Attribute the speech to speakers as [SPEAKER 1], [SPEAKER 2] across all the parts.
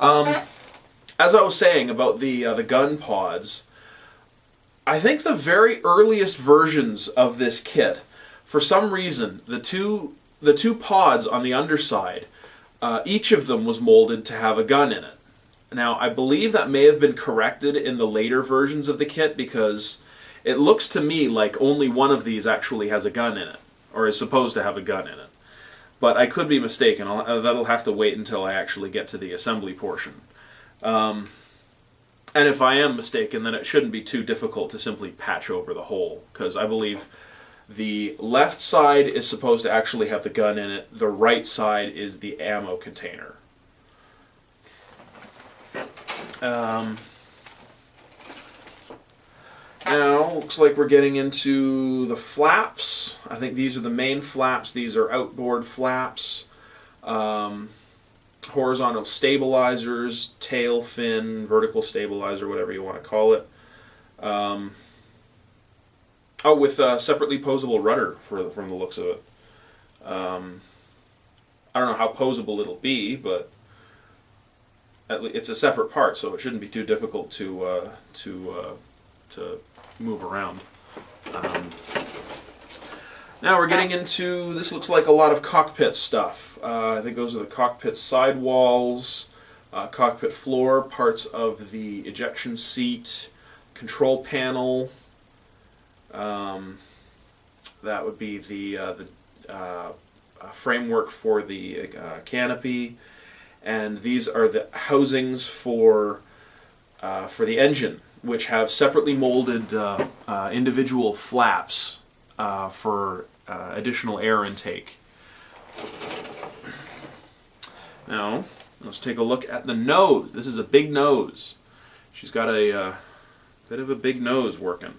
[SPEAKER 1] As I was saying about the gun pods, I think the very earliest versions of this kit, for some reason, the two pods on the underside, each of them was molded to have a gun in it. Now, I believe that may have been corrected in the later versions of the kit, because it looks to me like only one of these actually has a gun in it, or is supposed to have a gun in it. But I could be mistaken. That'll have to wait until I actually get to the assembly portion. And if I am mistaken, then it shouldn't be too difficult to simply patch over the hole, because I believe the left side is supposed to actually have the gun in it. The right side is the ammo container. Now, looks like we're getting into the flaps. I think these are the main flaps. These are outboard flaps, horizontal stabilizers, tail fin, vertical stabilizer, whatever you want to call it. With a separately posable rudder from the looks of it. I don't know how posable it'll be, but it's a separate part, so it shouldn't be too difficult to move around. Now we're getting into, this looks like a lot of cockpit stuff. I think those are the cockpit sidewalls, cockpit floor, parts of the ejection seat, control panel. That would be the framework for the canopy, and these are the housings for the engine, which have separately molded individual flaps for additional air intake. Now, let's take a look at the nose. This is a big nose. She's got a bit of a big nose working.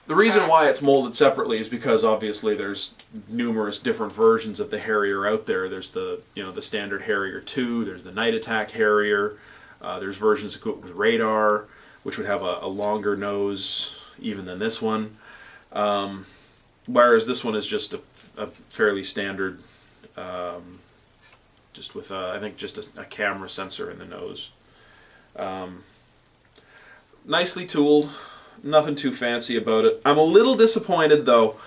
[SPEAKER 1] The reason why it's molded separately is because obviously there's numerous different versions of the Harrier out there. There's the the standard Harrier 2, there's the Night Attack Harrier, there's versions equipped with radar, which would have a longer nose even than this one. Whereas this one is just a fairly standard, just with I think just a camera sensor in the nose. Nicely tooled. Nothing too fancy about it. I'm a little disappointed though.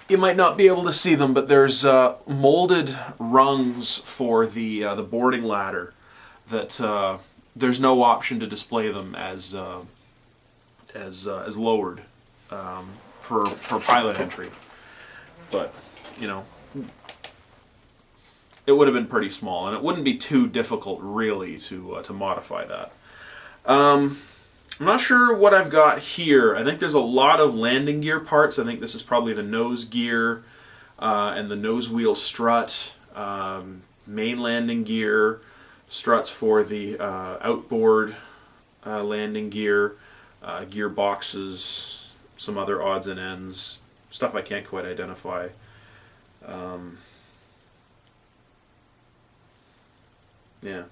[SPEAKER 1] You might not be able to see them, but there's molded rungs for the boarding ladder that there's no option to display them as lowered for pilot entry. But it would have been pretty small, and it wouldn't be too difficult really to modify that. I'm not sure what I've got here. I think there's a lot of landing gear parts. I think this is probably the nose gear and the nose wheel strut, main landing gear, struts for the outboard landing gear, gear boxes, some other odds and ends, stuff I can't quite identify. Yeah,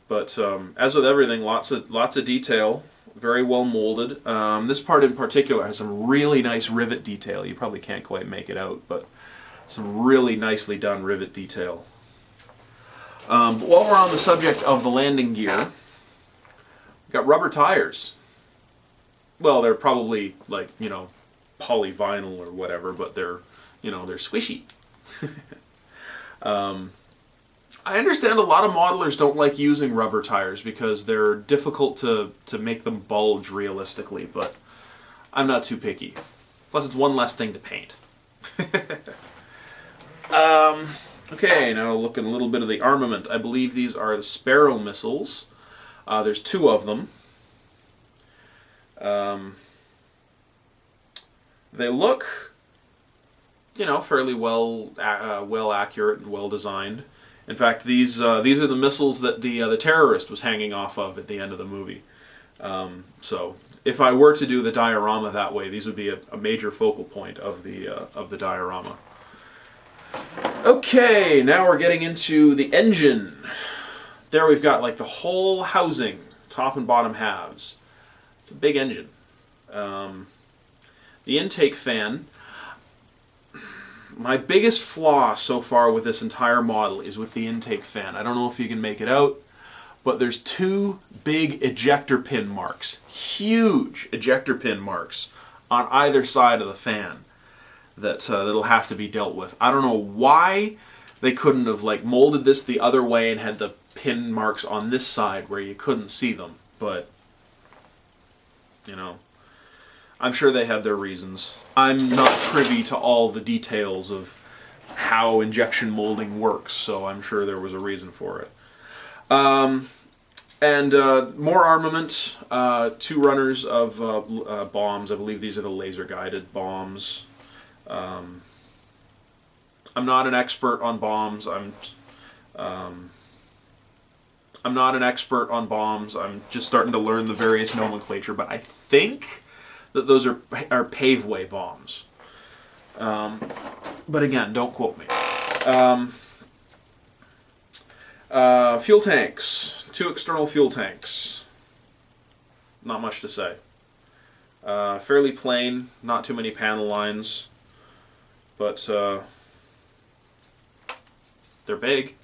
[SPEAKER 1] but as with everything, lots of detail. Very well molded. This part in particular has some really nice rivet detail. You probably can't quite make it out, but some really nicely done rivet detail. But while we're on the subject of the landing gear, we've got rubber tires. Well, they're probably like, polyvinyl or whatever, but they're squishy. I understand a lot of modelers don't like using rubber tires because they're difficult to make them bulge realistically, but I'm not too picky. Plus, it's one less thing to paint. Okay, now look at a little bit of the armament. I believe these are the Sparrow missiles. There's 2 of them. They look, fairly well accurate and well designed. In fact, these are the missiles that the terrorist was hanging off of at the end of the movie. So, if I were to do the diorama that way, these would be a major focal point of the diorama. Okay, now we're getting into the engine. There we've got like the whole housing, top and bottom halves. It's a big engine. The intake fan. my biggest flaw so far with this entire model is with the intake fan. I don't know if you can make it out, but there's two big ejector pin marks, huge ejector pin marks on either side of the fan that'll have to be dealt with. I don't know why they couldn't have like molded this the other way and had the pin marks on this side where you couldn't see them, but you know, I'm sure they had their reasons. I'm not privy to all the details of how injection molding works, so I'm sure there was a reason for it. And more armament, 2 runners of bombs. I believe these are the laser-guided bombs. I'm not an expert on bombs. I'm not an expert on bombs. I'm just starting to learn the various nomenclature, but I think that those are paveway bombs. But again, don't quote me. Fuel tanks. 2 external fuel tanks. Not much to say. Fairly plain, not too many panel lines, but they're big.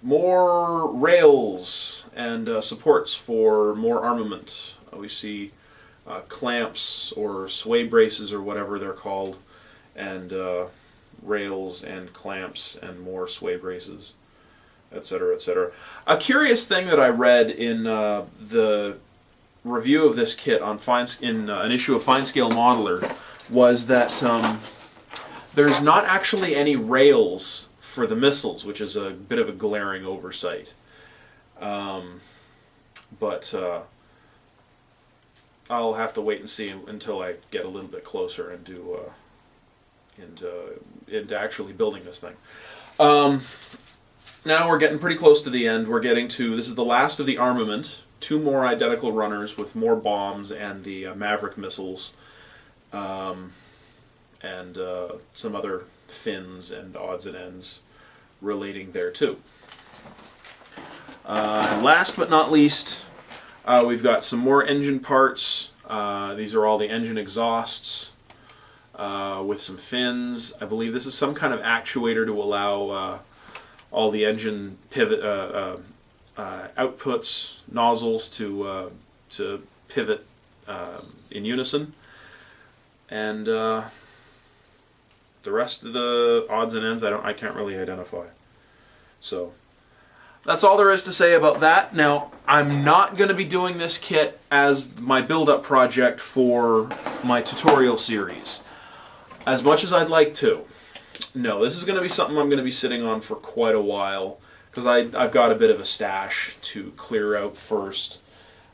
[SPEAKER 1] More rails and supports for more armament. We see clamps or sway braces or whatever they're called, and rails and clamps and more sway braces, etc., etc. A curious thing that I read in the review of this kit on an issue of Fine Scale Modeler was that there's not actually any rails for the missiles, which is a bit of a glaring oversight. But I'll have to wait and see until I get a little bit closer and do into actually building this thing. Now we're getting pretty close to the end. We're getting to, this is the last of the armament. 2 more identical runners with more bombs and the Maverick missiles, and some other fins and odds and ends relating thereto. And last but not least, we've got some more engine parts. These are all the engine exhausts with some fins. I believe this is some kind of actuator to allow all the engine pivot outputs, nozzles to pivot in unison. And the rest of the odds and ends I can't really identify. So that's all there is to say about that. Now, I'm not going to be doing this kit as my build-up project for my tutorial series, as much as I'd like to. No, this is going to be something I'm going to be sitting on for quite a while, because I've got a bit of a stash to clear out first.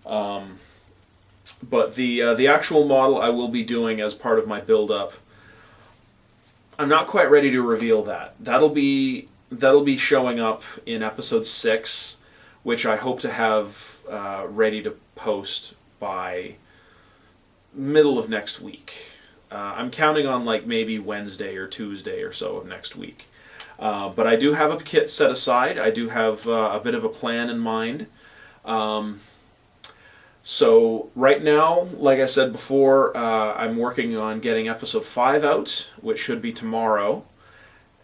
[SPEAKER 1] But the actual model I will be doing as part of my build-up, I'm not quite ready to reveal that. That'll be showing up in episode 6, which I hope to have ready to post by middle of next week. I'm counting on like maybe Wednesday or Tuesday or so of next week. But I do have a kit set aside. I do have a bit of a plan in mind. So right now, like I said before, I'm working on getting episode 5 out, which should be tomorrow.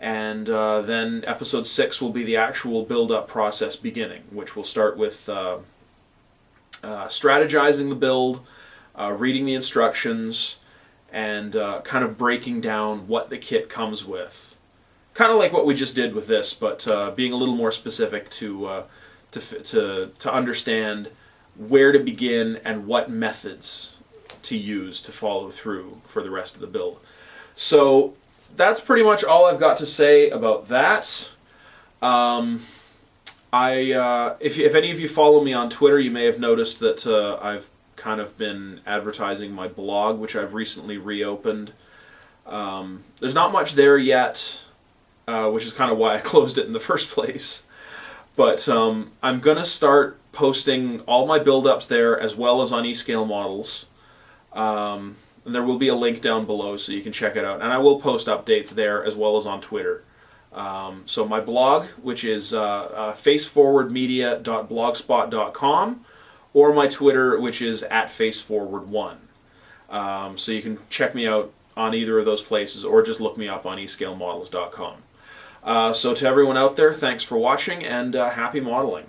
[SPEAKER 1] And then episode 6 will be the actual build-up process beginning, which will start with strategizing the build, reading the instructions, and kind of breaking down what the kit comes with. Kind of like what we just did with this, but being a little more specific to understand where to begin and what methods to use to follow through for the rest of the build. So that's pretty much all I've got to say about that. If any of you follow me on Twitter, you may have noticed that I've kind of been advertising my blog, which I've recently reopened. There's not much there yet, which is kind of why I closed it in the first place. But I'm going to start posting all my build-ups there, as well as on eScale models. And there will be a link down below so you can check it out. And I will post updates there as well as on Twitter. So my blog, which is faceforwardmedia.blogspot.com, or my Twitter, which is @faceforward1. So you can check me out on either of those places, or just look me up on escalemodels.com. So to everyone out there, thanks for watching, and happy modeling.